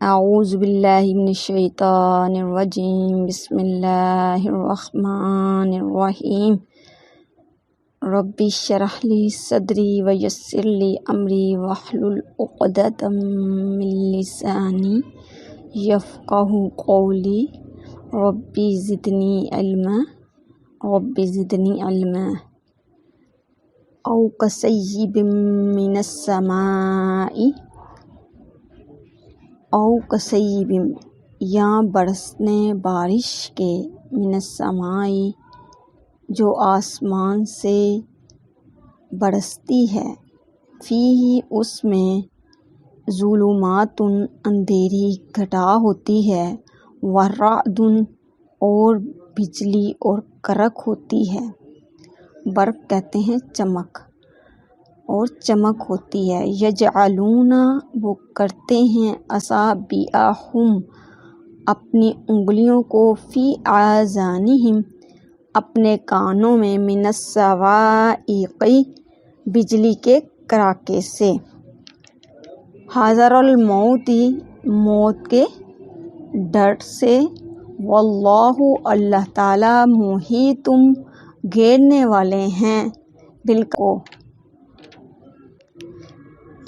اعوذ باللہ من الشیطان الرجیم، بسم اللہ الرحمن الرحیم۔ رب اشرح لی صدری ویسر لی امری واحلل عقدۃ من لسانی یفقہوا قولی۔ رب زدنی علما، رب زدنی علما۔ او کصیب من السماء، او کصیب یا برسنے بارش کے، من السماء جو آسمان سے برستی ہے، فیہ اس میں، ظلمات اندھیری گھٹا ہوتی ہے، ورعد اور بجلی اور کڑک ہوتی ہے۔ برق کہتے ہیں چمک، اور چمک ہوتی ہے۔ یجعلون وہ کرتے ہیں، اصابعہم اپنی انگلیوں کو، فی آذانہم اپنے کانوں میں، من الصواعق بجلی کے کڑاکے سے، حذر الموت موت کے ڈر سے۔ واللہ اللہ تعالیٰ محیط گھیرنے والے ہیں بالکافرین۔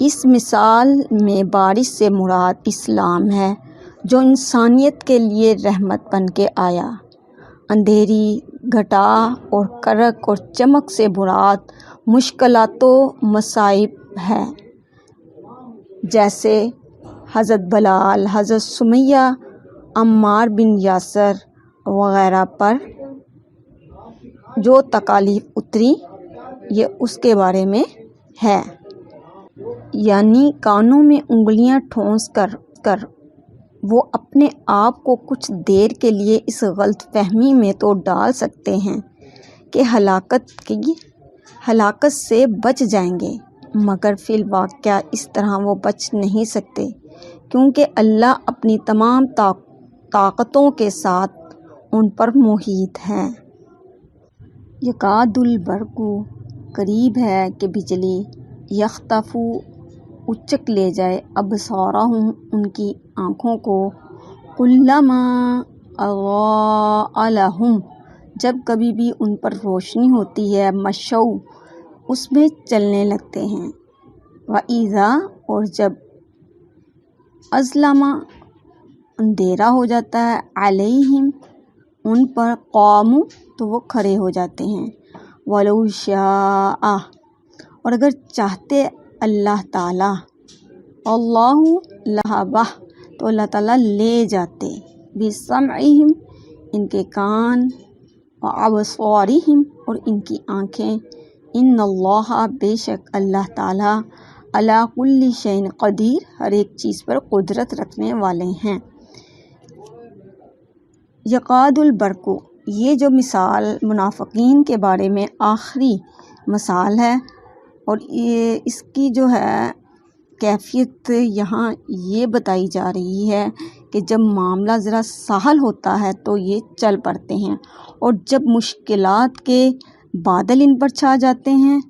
اس مثال میں بارش سے مراد اسلام ہے، جو انسانیت کے لیے رحمت بن کے آیا۔ اندھیری، گھٹا اور کڑک اور چمک سے مراد مشکلات و مصائب ہے، جیسے حضرت بلال، حضرت سمیہ، عمار بن یاسر وغیرہ پر جو تکالیف اتری، یہ اس کے بارے میں ہے۔ یعنی کانوں میں انگلیاں ٹھونس کر وہ اپنے آپ کو کچھ دیر کے لیے اس غلط فہمی میں تو ڈال سکتے ہیں کہ ہلاکت سے بچ جائیں گے، مگر فی الواقع اس طرح وہ بچ نہیں سکتے، کیونکہ اللہ اپنی تمام طاقتوں کے ساتھ ان پر محیط ہے۔ یکاد البرق قریب ہے کہ بجلی، یخطف اچک لے جائے، ابصارہم ان کی آنکھوں کو، کلما اضاء لہم جب کبھی بھی ان پر روشنی ہوتی ہے، مشوا اس میں چلنے لگتے ہیں، وَإِذَا اور جب اظلم اندھیرا ہو جاتا ہے، علیہم ان پر، قاموا تو وہ کھڑے ہو جاتے ہیں۔ وَلَوْ شَاءَ اور اگر چاہتے اللہ تعالیٰ، اللہ لَذَهَبَ تو اللہ تعالیٰ لے جاتے، بِسَمْعِهِمْ ان کے کان، وَأَبْصَارِهِمْ اور ان کی آنکھیں، ان اللہ بے شک اللہ تعالیٰ، علی کل شیء قدیر ہر ایک چیز پر قدرت رکھنے والے ہیں۔ یکاد البرق یہ جو مثال منافقین کے بارے میں آخری مثال ہے، اور اس کی جو ہے کیفیت یہاں یہ بتائی جا رہی ہے کہ جب معاملہ ذرا سہل ہوتا ہے تو یہ چل پڑتے ہیں، اور جب مشکلات کے بادل ان پر چھا جاتے ہیں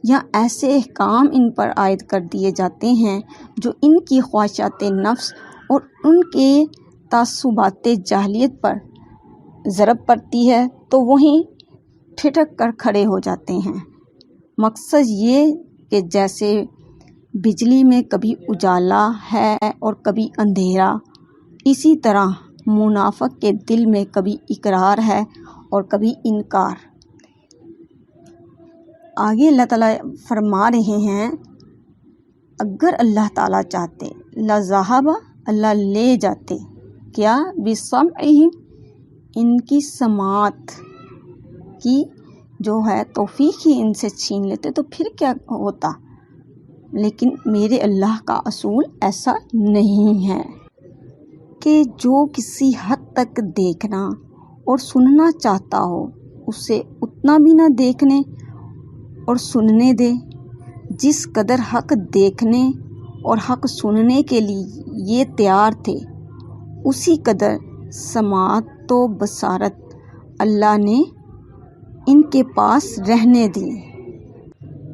یا ایسے احکام ان پر عائد کر دیے جاتے ہیں جو ان کی خواہشات نفس اور ان کے تعصبات جاہلیت پر ضرب پڑتی ہے، تو وہیں ٹھٹک کر کھڑے ہو جاتے ہیں۔ مقصد یہ کہ جیسے بجلی میں کبھی اجالا ہے اور کبھی اندھیرا، اسی طرح منافق کے دل میں کبھی اقرار ہے اور کبھی انکار۔ آگے اللہ تعالیٰ فرما رہے ہیں، اگر اللہ تعالیٰ چاہتے، لَذَهَبَ اللہ لے جاتے، کیا، بِسَمْعِهِمْ ان کی سماعت کی جو ہے توفیق ہی ان سے چھین لیتے تو پھر کیا ہوتا، لیکن میرے اللہ کا اصول ایسا نہیں ہے کہ جو کسی حد تک دیکھنا اور سننا چاہتا ہو اسے اتنا بھی نہ دیکھنے اور سننے دے، جس قدر حق دیکھنے اور حق سننے کے لیے یہ تیار تھے، اسی قدر سماعت و بصارت اللہ نے ان کے پاس رہنے دی۔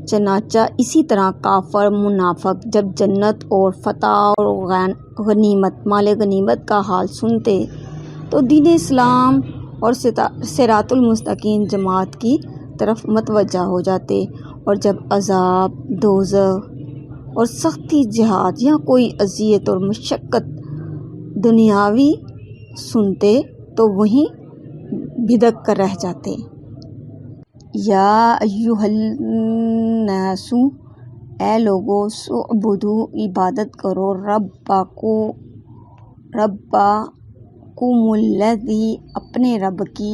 چنانچہ اسی طرح کافر منافق جب جنت اور فتح اور غنیمت مال غنیمت کا حال سنتے تو دین اسلام اور صراط المستقیم جماعت کی طرف متوجہ ہو جاتے، اور جب عذاب، دوزخ اور سختی جہاد یا کوئی اذیت اور مشقت دنیاوی سنتے تو وہیں بھدک کر رہ جاتے۔ یا ایھا الناس، اے لوگو، اعبدوا، عبادت کرو، ربکم الذی، اپنے رب کی،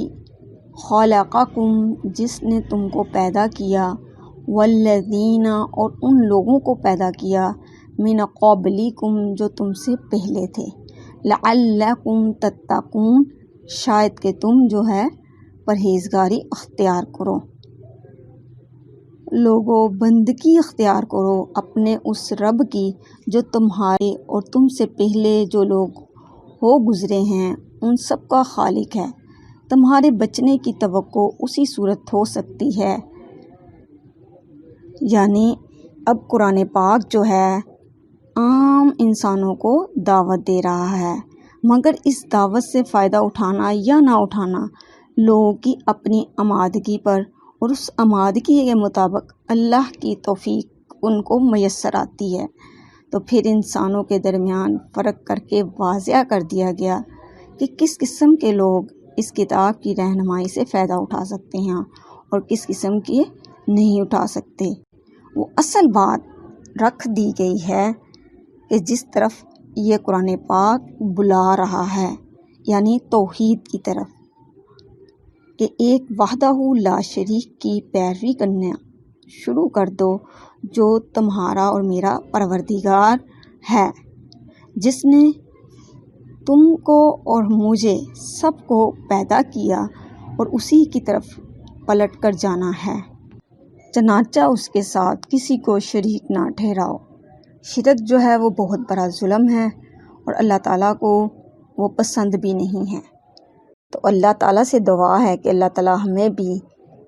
خلقکم، جس نے تم کو پیدا کیا، والذین، اور ان لوگوں کو پیدا کیا، من قبلکم، جو تم سے پہلے تھے، لعلکم تتقون، شاید کہ تم جو ہے پرہیزگاری اختیار کرو۔ لوگو، بندگی اختیار کرو اپنے اس رب کی جو تمہارے اور تم سے پہلے جو لوگ ہو گزرے ہیں ان سب کا خالق ہے۔ تمہارے بچنے کی توقع اسی صورت ہو سکتی ہے۔ یعنی اب قرآن پاک جو ہے عام انسانوں کو دعوت دے رہا ہے، مگر اس دعوت سے فائدہ اٹھانا یا نہ اٹھانا لوگوں کی اپنی آمادگی پر، اور اس آمادگی کے مطابق اللہ کی توفیق ان کو میسر آتی ہے۔ تو پھر انسانوں کے درمیان فرق کر کے واضح کر دیا گیا کہ کس قسم کے لوگ اس کتاب کی رہنمائی سے فائدہ اٹھا سکتے ہیں اور کس قسم کی نہیں اٹھا سکتے۔ وہ اصل بات رکھ دی گئی ہے کہ جس طرف یہ قرآن پاک بلا رہا ہے، یعنی توحید کی طرف، کہ ایک وحدہ لا شریک کی پیروی کرنا شروع کر دو، جو تمہارا اور میرا پروردگار ہے، جس نے تم کو اور مجھے سب کو پیدا کیا، اور اسی کی طرف پلٹ کر جانا ہے۔ چنانچہ اس کے ساتھ کسی کو شریک نہ ٹھہراؤ۔ شرک جو ہے وہ بہت بڑا ظلم ہے، اور اللہ تعالیٰ کو وہ پسند بھی نہیں ہے۔ تو اللہ تعالیٰ سے دعا ہے کہ اللہ تعالیٰ ہمیں بھی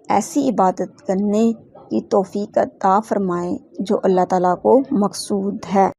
ایسی عبادت کرنے کی توفیق عطا فرمائے جو اللہ تعالیٰ کو مقصود ہے۔